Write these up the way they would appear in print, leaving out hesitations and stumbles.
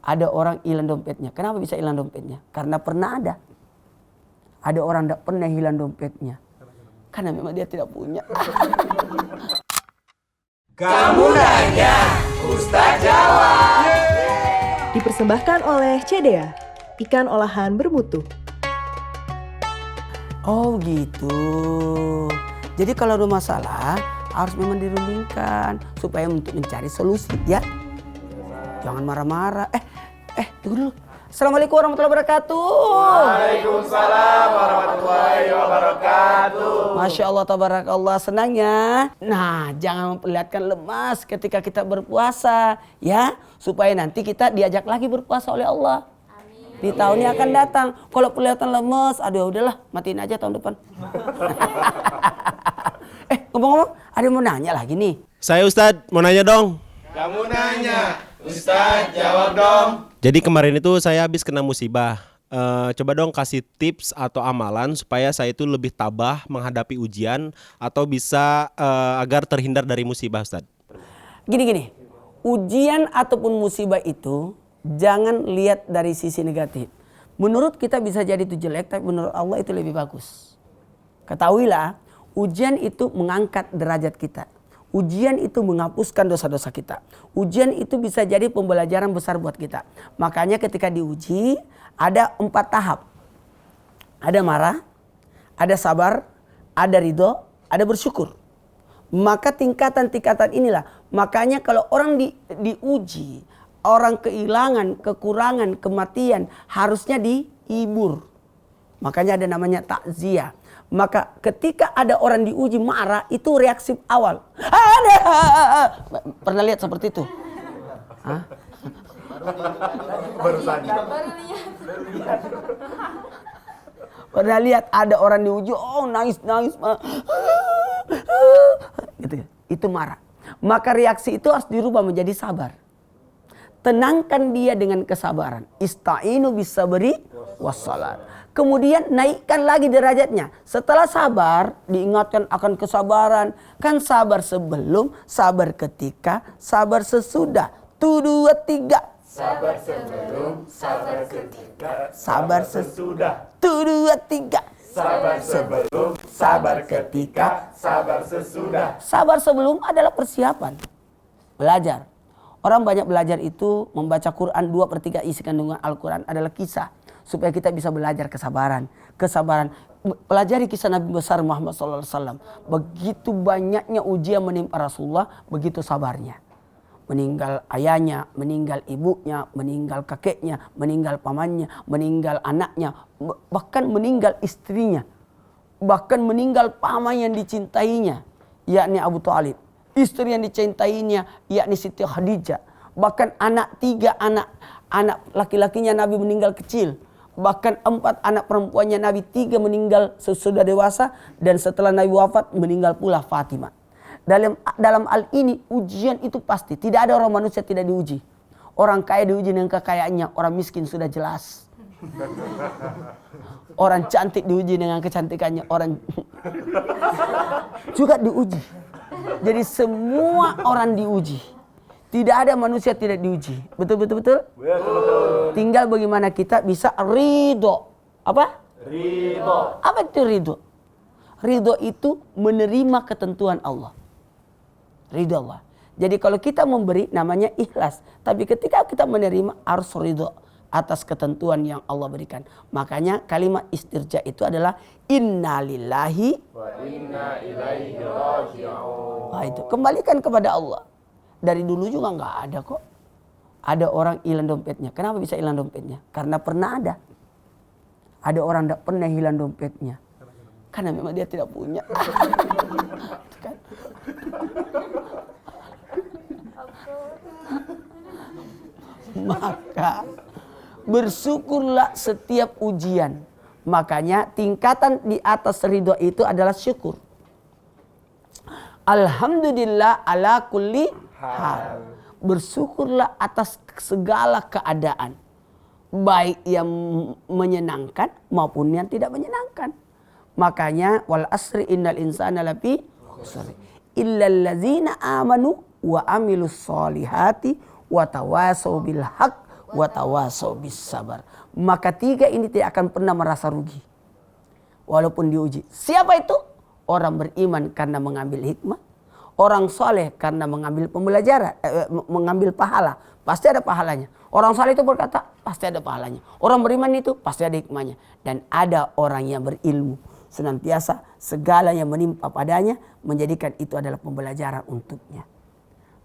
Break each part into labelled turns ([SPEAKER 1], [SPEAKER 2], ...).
[SPEAKER 1] ada orang hilang dompetnya. Kenapa bisa hilang dompetnya? Karena pernah ada. Ada orang tidak pernah hilang dompetnya. Karena memang dia tidak punya.
[SPEAKER 2] Kamu nanya, Ustaz jawab.
[SPEAKER 3] Dipersembahkan oleh CDA, ikan olahan bermutu.
[SPEAKER 1] Oh gitu. Jadi kalau ada masalah harus memang dirundingkan supaya untuk mencari solusi ya. Jangan marah-marah. Tunggu dulu. Assalamualaikum warahmatullahi wabarakatuh.
[SPEAKER 2] Waalaikumsalam warahmatullahi wabarakatuh.
[SPEAKER 1] Masya Allah, tabarakallah, senangnya. Nah, jangan memperlihatkan lemas ketika kita berpuasa ya, supaya nanti kita diajak lagi berpuasa oleh Allah. Amin. Di tahun yang akan datang. Kalau kelihatan lemas, aduh udahlah, matiin aja tahun depan. Ngomong-ngomong, ada yang mau nanya lagi nih.
[SPEAKER 4] Saya Ustadz, mau nanya dong.
[SPEAKER 2] Kamu nanya, Ustaz jawab dong.
[SPEAKER 4] Jadi kemarin itu saya habis kena musibah. Coba dong kasih tips atau amalan supaya saya itu lebih tabah menghadapi ujian atau bisa agar terhindar dari musibah, Ustadz.
[SPEAKER 1] Gini, ujian ataupun musibah itu jangan lihat dari sisi negatif. Menurut kita bisa jadi itu jelek, tapi menurut Allah itu lebih bagus. Ketahuilah, ujian itu mengangkat derajat kita. Ujian itu menghapuskan dosa-dosa kita. Ujian itu bisa jadi pembelajaran besar buat kita. Makanya ketika diuji ada 4 tahap. Ada marah, ada sabar, ada ridho, ada bersyukur. Maka tingkatan-tingkatan inilah. Makanya kalau orang diuji, orang kehilangan, kekurangan, kematian harusnya dihibur. Makanya ada namanya takziah. Maka ketika ada orang diuji marah, itu reaksi awal. Pernah lihat seperti itu? Hah? Pernah lihat ada orang diuji, nangis. Gitu. Itu marah. Maka reaksi itu harus dirubah menjadi sabar. Tenangkan dia dengan kesabaran. Ista'inu bisabri wassalat. Kemudian naikkan lagi derajatnya. Setelah sabar, diingatkan akan kesabaran. Kan sabar sebelum, sabar ketika, sabar sesudah. 1, 2, 3.
[SPEAKER 2] Sabar sebelum, sabar ketika,
[SPEAKER 1] Sabar
[SPEAKER 2] sesudah.
[SPEAKER 1] 1, 2, 3.
[SPEAKER 2] Sabar sebelum, sabar ketika, sabar sesudah.
[SPEAKER 1] Sabar sebelum adalah persiapan. Belajar. Orang banyak belajar itu membaca Quran 2/3 isi kandungan Al-Quran adalah kisah. Supaya kita bisa belajar kesabaran. Pelajari kisah Nabi besar Muhammad SAW. Begitu banyaknya ujian menimpa Rasulullah, begitu sabarnya. Meninggal ayahnya, meninggal ibunya, meninggal kakeknya, meninggal pamannya, meninggal anaknya. Bahkan meninggal istrinya. Bahkan meninggal paman yang dicintainya, yakni Abu Thalib. Istri yang dicintainya, yakni Siti Khadijah. Bahkan 3 anak laki-lakinya Nabi meninggal kecil. Bahkan 4 anak perempuannya Nabi, 3 meninggal sesudah dewasa. Dan setelah Nabi wafat meninggal pula Fatimah. Dalam hal ini ujian itu pasti. Tidak ada orang manusia tidak diuji. Orang kaya diuji dengan kekayaannya. Orang miskin sudah jelas. Orang cantik diuji dengan kecantikannya. Orang juga diuji. Jadi semua orang diuji. Tidak ada manusia tidak diuji. Betul?
[SPEAKER 2] Betul.
[SPEAKER 1] Tinggal bagaimana kita bisa ridho. Apa?
[SPEAKER 2] Ridho.
[SPEAKER 1] Apa itu ridho? Ridho itu menerima ketentuan Allah. Ridho Allah. Jadi kalau kita memberi namanya ikhlas. Tapi ketika kita menerima harus ridho atas ketentuan yang Allah berikan. Makanya kalimat istirja itu adalah inna lillahi
[SPEAKER 2] wa inna ilaihi raji'un.
[SPEAKER 1] Nah, itu kembalikan kepada Allah. Dari dulu juga nggak ada kok. Ada orang hilang dompetnya. Kenapa bisa hilang dompetnya? Karena pernah ada. Ada orang tidak pernah hilang dompetnya. Karena memang dia tidak punya. Kan? Maka bersyukurlah setiap ujian. Makanya tingkatan di atas ridho itu adalah syukur. Alhamdulillah ala kulli hal. Bersyukurlah atas segala keadaan. Baik yang menyenangkan maupun yang tidak menyenangkan. Makanya wal asri innal insana lafi khusr. Illal ladzina amanu wa amilus solihati wa tawasau bil haq wa tawasau bis sabar. Maka 3 ini tidak akan pernah merasa rugi walaupun diuji. Siapa itu? Orang beriman karena mengambil hikmah, orang soleh karena mengambil pembelajaran, mengambil pahala, pasti ada pahalanya. Orang soleh itu berkata, pasti ada pahalanya. Orang beriman itu pasti ada hikmahnya. Dan ada orang yang berilmu, senantiasa segala yang menimpa padanya menjadikan itu adalah pembelajaran untuknya.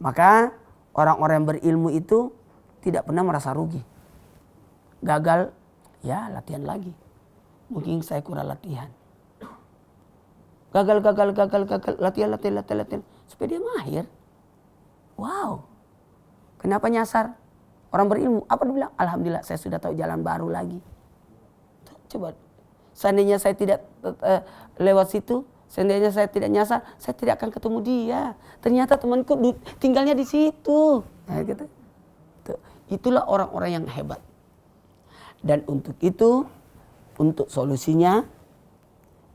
[SPEAKER 1] Maka orang-orang yang berilmu itu tidak pernah merasa rugi. Gagal, ya latihan lagi. Mungkin saya kurang latihan. Gagal, latihan. Supaya dia mahir. Wow. Kenapa nyasar? Orang berilmu, apa dia bilang? Alhamdulillah saya sudah tahu jalan baru lagi. Coba, seandainya saya tidak lewat situ, seandainya saya tidak nyasar, saya tidak akan ketemu dia. Ternyata temanku tinggalnya di situ. Nah, gitu. Itulah orang-orang yang hebat. Dan untuk itu, untuk solusinya,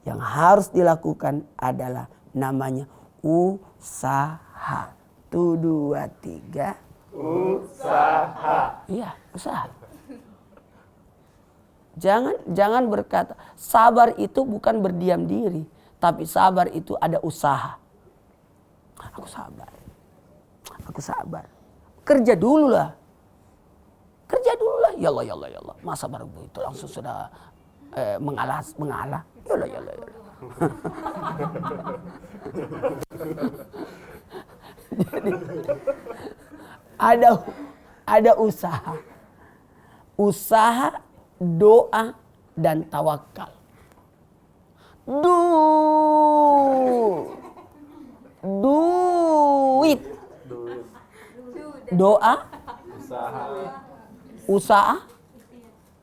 [SPEAKER 1] yang harus dilakukan adalah namanya usaha. 1, 2, 3.
[SPEAKER 2] Usaha.
[SPEAKER 1] Iya, usaha. Jangan berkata sabar itu bukan berdiam diri, tapi sabar itu ada usaha. Aku sabar. Kerja dulu lah. Ya Allah. Masa baru itu langsung sudah mengalah. Ya Allah. Jadi ada usaha. Usaha, doa, dan tawakal. Duit. Doa. Usaha.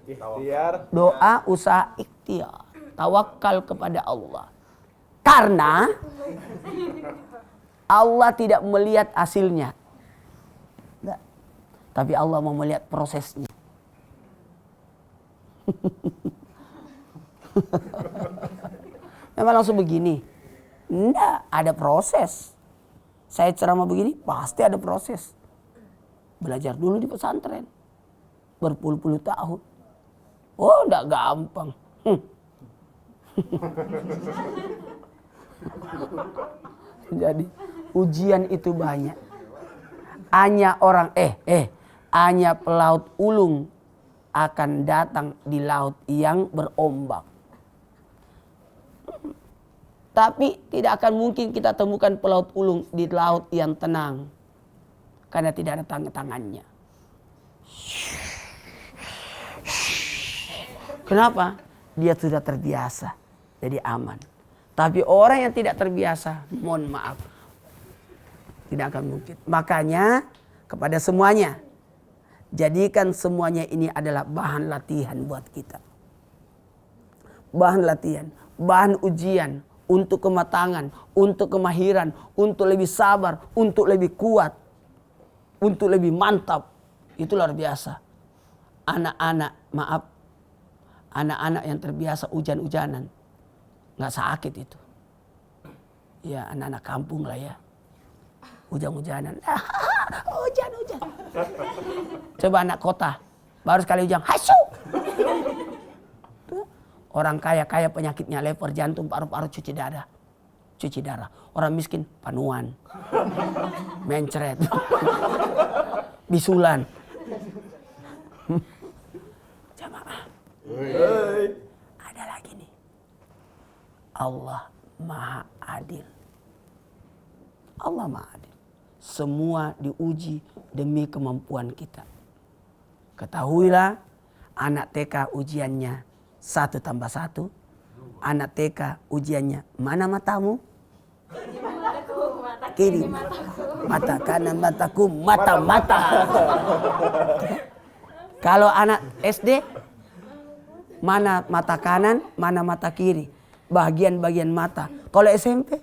[SPEAKER 2] Ikhtiar.
[SPEAKER 1] Doa, usaha, ikhtiar. Tawakal kepada Allah. Karena Allah tidak melihat hasilnya. Enggak. Tapi Allah mau melihat prosesnya. Memang langsung begini. Enggak, ada proses. Saya ceramah begini, pasti ada proses. Belajar dulu di pesantren. Berpuluh-puluh tahun. Oh, enggak gampang. Jadi ujian itu banyak. Hanya orang hanya pelaut ulung akan datang di laut yang berombak. Tapi tidak akan mungkin kita temukan pelaut ulung di laut yang tenang. Karena tidak ada tangan-tangannya. Kenapa? Dia sudah terbiasa. Jadi aman. Tapi orang yang tidak terbiasa, mohon maaf, tidak akan mungkin. Makanya kepada semuanya, jadikan semuanya ini adalah bahan latihan buat kita. Bahan latihan, bahan ujian untuk kematangan, untuk kemahiran, untuk lebih sabar, untuk lebih kuat, untuk lebih mantap. Itu luar biasa. Anak-anak yang terbiasa hujan-hujanan, nggak sakit itu. Ya anak-anak kampung lah ya. Hujan-hujanan. Hujan. Coba anak kota. Baru sekali hujan. Hasu. Orang kaya penyakitnya lever, jantung, paru-paru, cuci darah. Orang miskin panuan. Mencret. Bisulan. Jamaah. Ada lagi nih. Allah Maha Adil. Allah Maha Adil. Semua diuji demi kemampuan kita. Ketahuilah, anak TK ujiannya 1 tambah 1. Anak TK ujiannya mana matamu? Kiri. Mata kanan mataku, mata. Kalau anak SD, mana mata kanan, mana mata kiri. Bagian-bagian mata. Kalau SMP,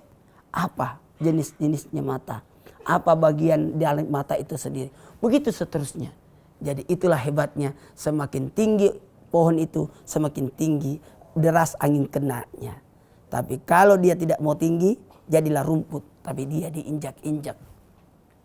[SPEAKER 1] apa jenis-jenisnya mata? Apa bagian dalam mata itu sendiri? Begitu seterusnya. Jadi itulah hebatnya. Semakin tinggi pohon itu, semakin tinggi deras angin kenanya. Tapi kalau dia tidak mau tinggi, jadilah rumput. Tapi dia diinjak-injak.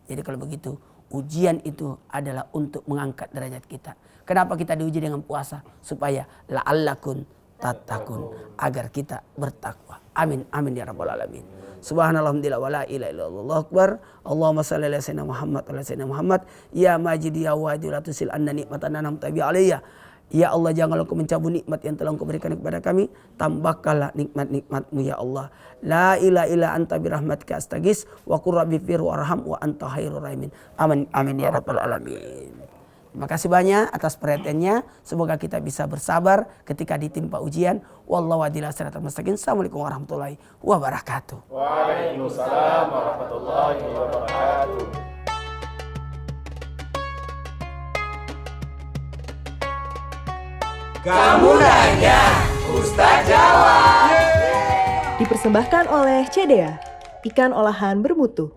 [SPEAKER 1] Jadi kalau begitu, Ujian itu adalah untuk mengangkat derajat kita. Kenapa kita diuji dengan puasa? Supaya la'allakum tattaqun, agar kita bertakwa. Amin amin ya rabbal alamin. Subhanallah wa la ilaha illallah, Allahu akbar. Allahumma shalli ala sayyidina Muhammad wa ala sayyidina Muhammad. Ya majid ya wadi la tusil anna nikmatan an'amta bi alayya. Ya Allah, janganlah Engkau mencabut nikmat yang telah Engkau berikan kepada kami. Tambahkanlah nikmat-nikmat-Mu ya Allah. La ilaha illa anta birahmatika astaghis wa qur rabbi fir warham wa anta khairur rahimin. Amin amin ya rabbal alamin. Terima kasih banyak atas perhatiannya. Semoga kita bisa bersabar ketika ditimpa ujian. Wallahu a'lam bishawab. Assalamualaikum warahmatullahi wabarakatuh.
[SPEAKER 2] Waalaikumsalam warahmatullahi wabarakatuh. Kamu nanya, Ustaz jawab.
[SPEAKER 3] Dipersembahkan oleh CDA, ikan olahan bermutu.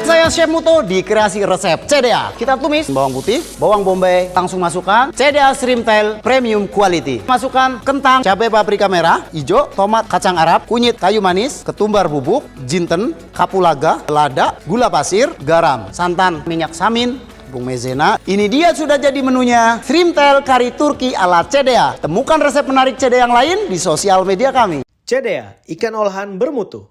[SPEAKER 5] Saya Chef Muto di Kreasi Resep CDA. Kita tumis bawang putih, bawang bombay, langsung masukkan CDA Shrimp Tail Premium Quality. Masukkan kentang, cabai paprika merah, hijau, tomat, kacang Arab, kunyit kayu manis, ketumbar bubuk, jinten, kapulaga, lada, gula pasir, garam, santan, minyak samin, Bung Mezena. Ini dia sudah jadi menunya Shrimp Tail Kari Turki ala CDA. Temukan resep menarik CDA yang lain di sosial media kami.
[SPEAKER 6] CDA, ikan olahan bermutu.